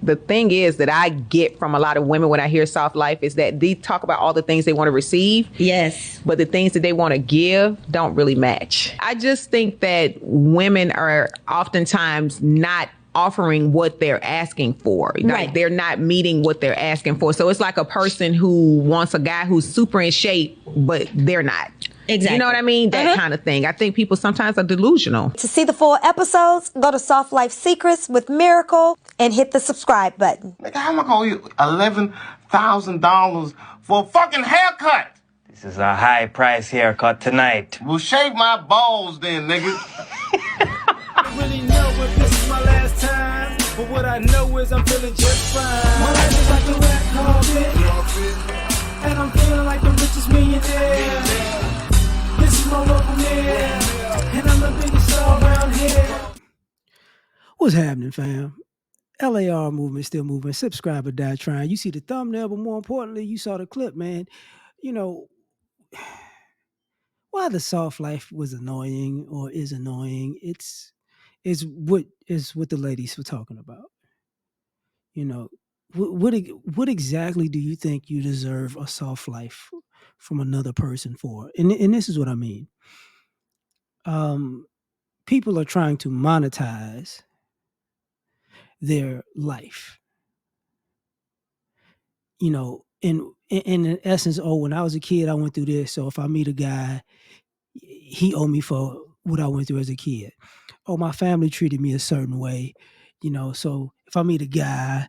The thing is that I get from a lot of women when I hear soft life is that they talk about all the things they want to receive. Yes. But the things that they want to give don't really match. I just think that women are oftentimes not offering what they're asking for. Like Right. they're not meeting what they're asking for. So it's like a person who wants a guy who's super in shape, but they're not. Exactly. You know what I mean? That kind of thing. I think people sometimes are delusional. To see the full episodes, go to Soft Life Secrets with Miracle and hit the subscribe button. Nigga, how am I gonna you $11,000 for a fucking haircut? This is a high price haircut tonight. Well, shave my balls then, nigga. I really know if this is my last time, but what I know is I'm feeling just fine. My life is like a red carpet, and I'm feeling like the richest millionaire. This is my local mayor, and I'm the biggest star around here. What's happening, fam? L.A.R. movement still moving. Subscribe or die trying. You see the thumbnail, but more importantly, you saw the clip, man. You know, why the soft life was annoying or is annoying, it's what the ladies were talking about. You know, what exactly do you think you deserve a soft life from another person for? And this is what I mean. People are trying to monetize their life. You know, in essence, oh, when I was a kid, I went through this. So if I meet a guy, he owe me for what I went through as a kid. Oh, my family treated me a certain way, you know. So if I meet a guy,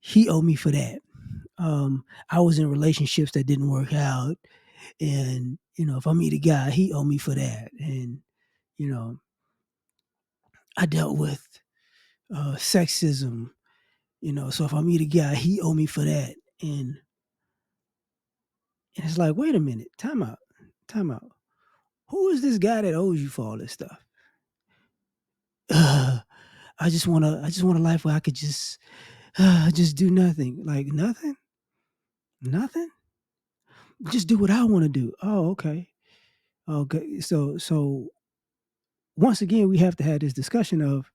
he owe me for that. I was in relationships that didn't work out, and you know, if I meet a guy, he owe me for that. And you know, I dealt with sexism, you know. So if I meet a guy, he owe me for that. And it's like, wait a minute, time out. Who is this guy that owes you for all this stuff? I just want a life where I could just do nothing. Like nothing? Just do what I want to do. Oh, okay. So once again, we have to have this discussion of,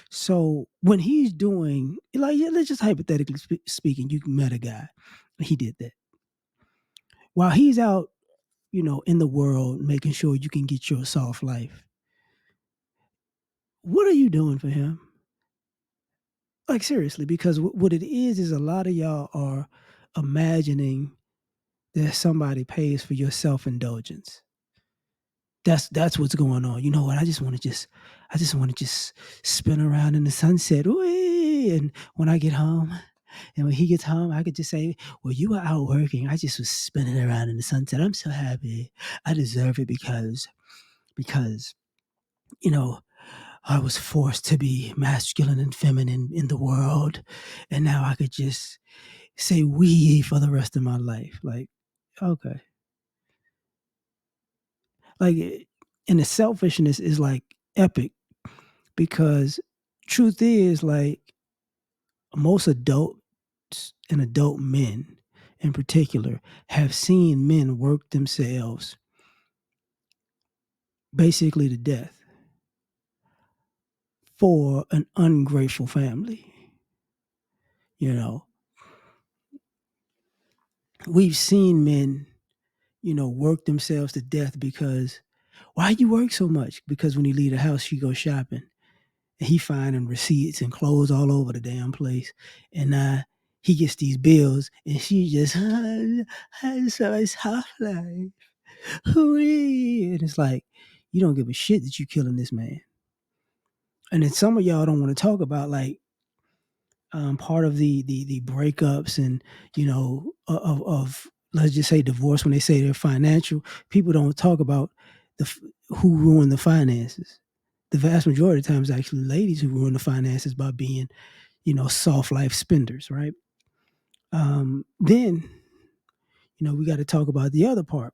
so when he's doing, like, yeah, let's just hypothetically speaking, you met a guy, and he did that. While he's out, you know, in the world, making sure you can get your soft life, what are you doing for him? Like, seriously, because what it is a lot of y'all are imagining that somebody pays for your self-indulgence. That's what's going on. You know what? I just want to just spin around in the sunset. Whee! And when I get home, and when he gets home, I could just say, well, you were out working. I just was spinning around in the sunset. I'm so happy. I deserve it because, you know, I was forced to be masculine and feminine in the world. And now I could just say we for the rest of my life. Like, okay. Like, and the selfishness is like epic, because truth is, like, most adults and adult men in particular have seen men work themselves basically to death for an ungrateful family. You know, we've seen men, you know, work themselves to death because, why you work so much? Because when he leave the house, she go shopping, and he finding receipts and clothes all over the damn place. And he gets these bills, and she just, so it's half life. Hooray. And it's like, you don't give a shit that you killing this man. And then some of y'all don't want to talk about, like, part of the breakups and, you know, of let's just say divorce, when they say they're financial, people don't talk about who ruined the finances. The vast majority of the times, actually, ladies who ruin the finances by being, you know, soft life spenders, right? Then, you know, we got to talk about the other part,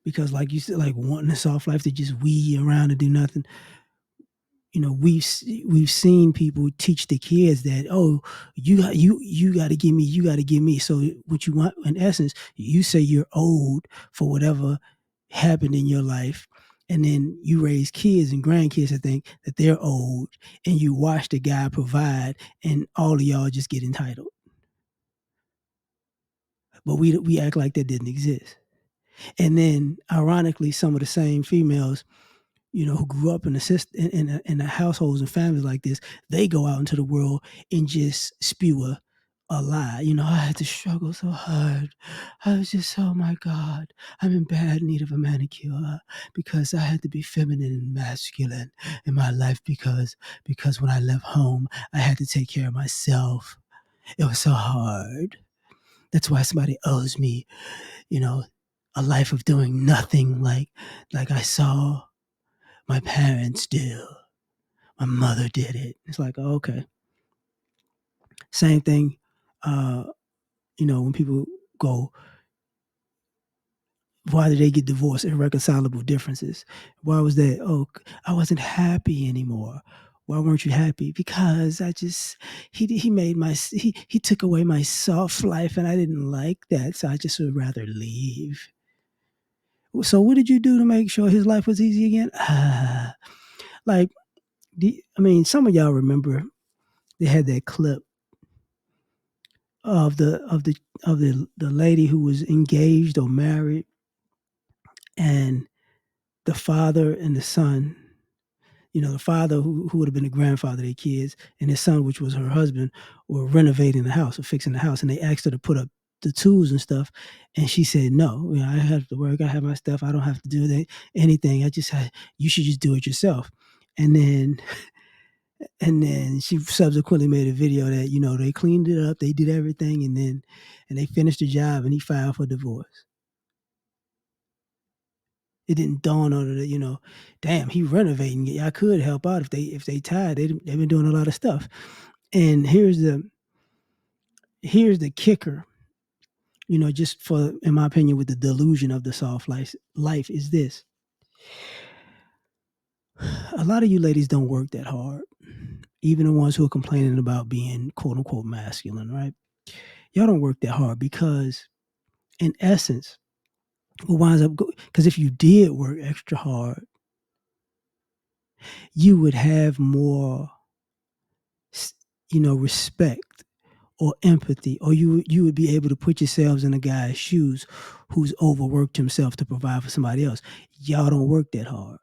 because, like you said, like wanting a soft life to just wee around and do nothing. You know, we've seen people teach the kids that, oh, you got to give me. So what you want, in essence, you say you're owed for whatever happened in your life, And then you raise kids and grandkids to think that they're old, and you watch the guy provide, and all of y'all just get entitled. But we act like that didn't exist. And then, ironically, some of the same females, who grew up in the households and families like this, they go out into the world and just spew a lie. I had to struggle so hard. I was just, oh my God, I'm in bad need of a manicure because I had to be feminine and masculine in my life because when I left home, I had to take care of myself. It was so hard. That's why somebody owes me, a life of doing nothing like I saw my parents do. My mother did it. It's like, oh, okay. Same thing, when people go, why did they get divorced? Irreconcilable differences. Why was that? Oh, I wasn't happy anymore. Why weren't you happy? Because he took away my soft life and I didn't like that. So I just would rather leave. So what did you do to make sure his life was easy again? Some of y'all remember they had that clip of the lady who was engaged or married, and the father and the son, the father who would have been the grandfather of their kids, and his son, which was her husband, were renovating the house or fixing the house, and they asked her to put up the tools and stuff, and she said, no, I have to work, I have my stuff, I don't have to do anything, you should just do it yourself. And then she subsequently made a video that, they cleaned it up, they did everything, and they finished the job, and he filed for divorce. It didn't dawn on her that, damn, he renovating. I could help out if they tired. They've been doing a lot of stuff. And here's the kicker, just for, in my opinion, with the delusion of the soft life is this. A lot of you ladies don't work that hard. Even the ones who are complaining about being quote unquote masculine, right? Y'all don't work that hard because, in essence, what winds up, because if you did work extra hard, you would have more, respect or empathy, or you would be able to put yourselves in a guy's shoes who's overworked himself to provide for somebody else. Y'all don't work that hard.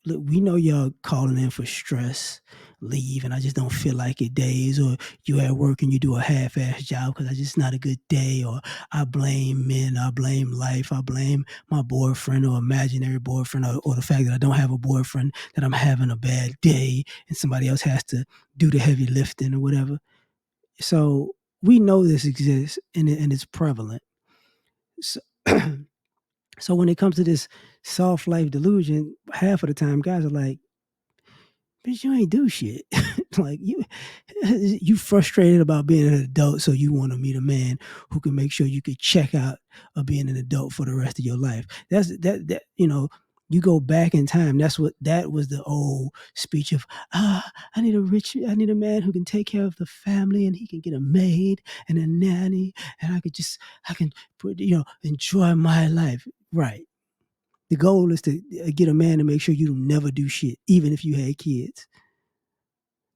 Look, we know y'all calling in for stress, leave, and I just don't feel like it days, or you at work and you do a half-ass job because it's just not a good day, or I blame men, I blame life, I blame my boyfriend or imaginary boyfriend, or the fact that I don't have a boyfriend, that I'm having a bad day and somebody else has to do the heavy lifting or whatever. So we know this exists and it's prevalent. So, so when it comes to this soft life delusion, half of the time guys are like, bitch, you ain't do shit. Like you frustrated about being an adult, so you want to meet a man who can make sure you could check out of being an adult for the rest of your life. That you go back in time. That was the old speech of, I need a man who can take care of the family, and he can get a maid and a nanny, and I can enjoy my life. Right. The goal is to get a man to make sure you never do shit, even if you had kids.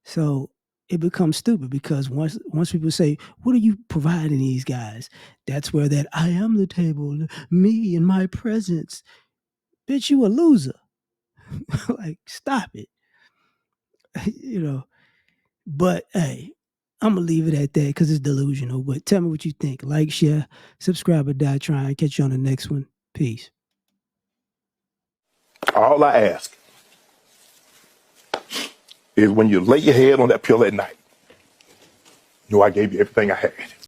So it becomes stupid because once people say, what are you providing these guys? That's where that I am the table, me and my presence. Bitch, you a loser. Like, stop it. But hey, I'm going to leave it at that because it's delusional. But tell me what you think. Like, share, subscribe, or die trying. Catch you on the next one. Peace. All I ask is when you lay your head on that pillow at night, I gave you everything I had.